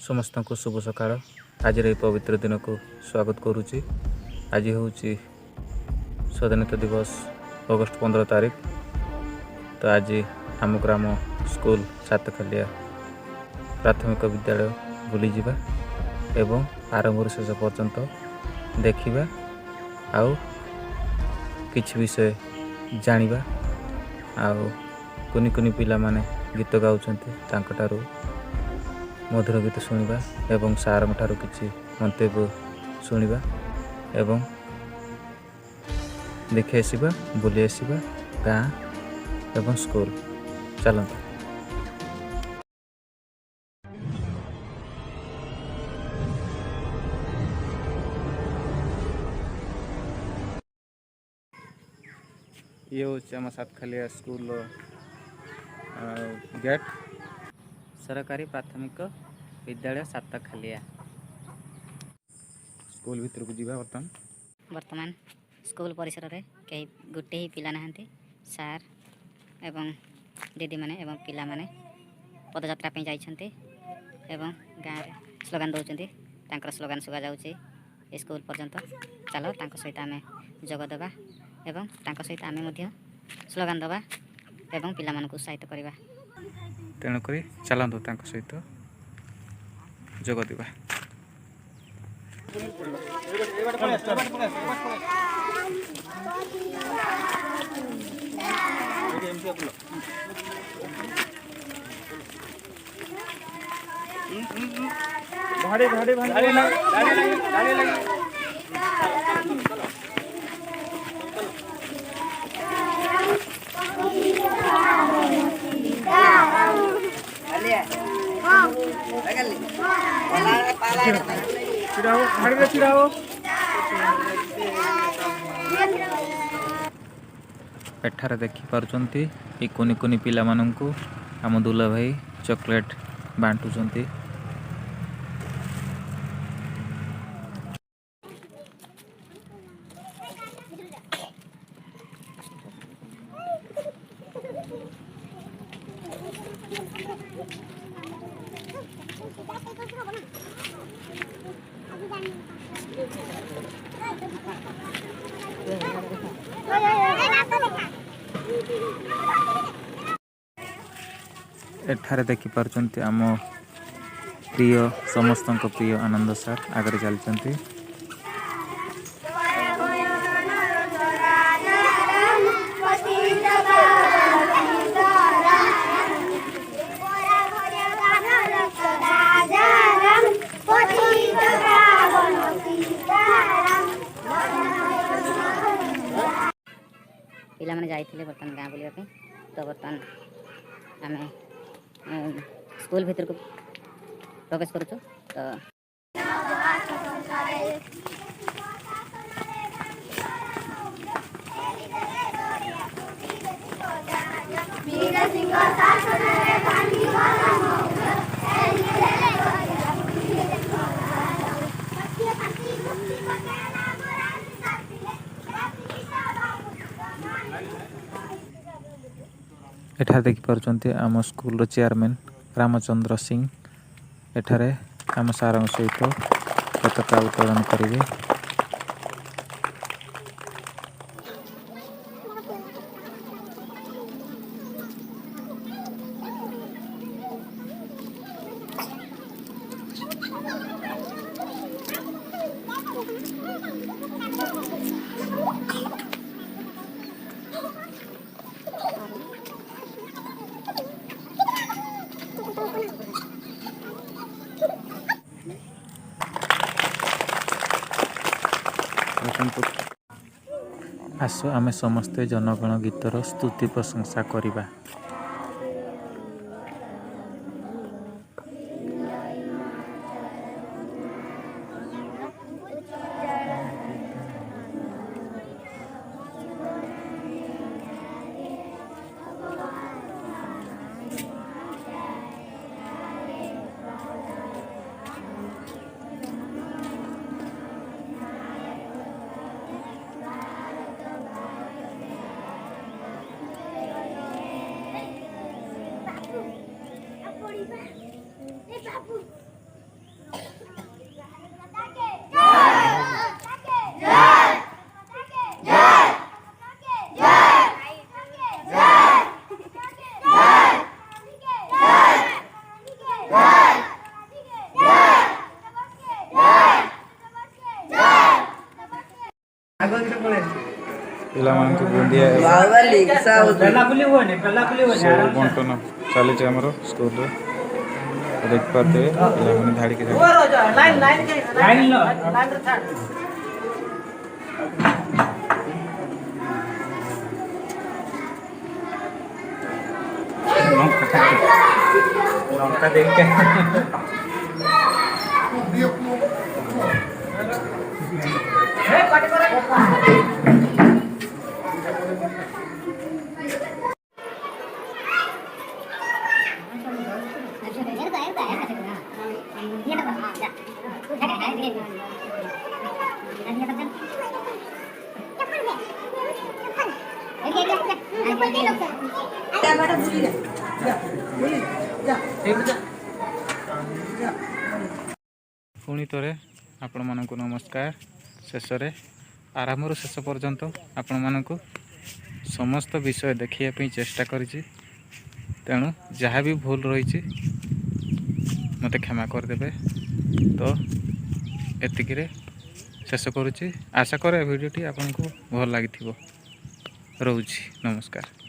समस्त को शुभ सकाळ। आज पवित्र दिन को स्वागत करुच्ची। आज हूँ स्वाधीनता दिवस अगस्त 15 तारीख। तो आज आम ग्राम स्कूल सातखालिया प्राथमिक विद्यालय बुली जावा एवं आरंभ शेष पर्यंत देखा आउ किछि विषय जानिबा आउ कुनि कुनि पिला माने गीत गाउछन्ति मधुर गीत शुणा एवं सार ठारू किछि मंतव्य शुणा एवं देखि आसवा बुली आसवा गाँ एवं स्कूल चलते। ये हूँ सातखालिया स्कूल गेट सरकारी प्राथमिक विद्यालय सातखालिया स्कूल भीतर को जीवा वर्तमान स्कूल परिसर रे कहीं गोटे ही पिला नहांती सार एवं दीदी माने एवं पिला माने पदयात्रा पे जाइछन्ते एवं गाँव रे स्लोगान दौरान तांकर स्लोगान सुगा जाउछि स्कूल पर्यंत चलो तांको सहित आमे जोग देबा एवं तांको सहित आमे मध्य स्लोगान देबा एवं पिला मानकु उत्साहित करबा। तेणुक चलतु सहित जोग देवा। एठार देखि पारुचंती ए कोनी कोनी पिला माननकु आम दुला भाई चॉकलेट बांटुचंती। एठारे देखि पारुचंती आम प्रिय समस्त प्रिय आनंद सार आगे चलती। पिला माने जाइथिले बर्तमान गाँ बुलिया पे तो बर्तमान आमे स्कूल भीतर को प्रवेश करूँ तो एठार देखि पारुचंती आम स्कूल चेयरमैन रामचंद्र सिंह एठारे आम सार सहित पताका उत्तोलन करेंगे। आसो आमे समस्ते जनगण गीतर स्तुति प्रशंसा करिबा। ପିଲାମାନଙ୍କୁ ବୁନ୍ଦିଆ ସବୁ ବଣ୍ଟନ ଚାଲିଛି ଆମର ସ୍କୁଲରେ ଦେଖିପାରୁଥିବେ ପିଲାମାନେ ଧାଡ଼ିକି ଲଙ୍କା ଦେଇକି ପୁଣି ଥରେ ଆପଣମାନଙ୍କୁ ନମସ୍କାର। ଶେଷରେ ଆରମ୍ଭରୁ ଶେଷ ପର୍ଯ୍ୟନ୍ତ ଆପଣମାନଙ୍କୁ ସମସ୍ତ ବିଷୟ ଦେଖିବା ପାଇଁ ଚେଷ୍ଟା କରିଛି, ତେଣୁ ଯାହା ବି ଭୁଲ ରହିଛି ମୋତେ କ୍ଷମା କରିଦେବେ। ତ ଏତିକିରେ ଶେଷ କରୁଛି। ଆଶା କରେ ଭିଡ଼ିଓଟି ଆପଣଙ୍କୁ ଭଲ ଲାଗିଥିବ। ରହୁଛି, ନମସ୍କାର।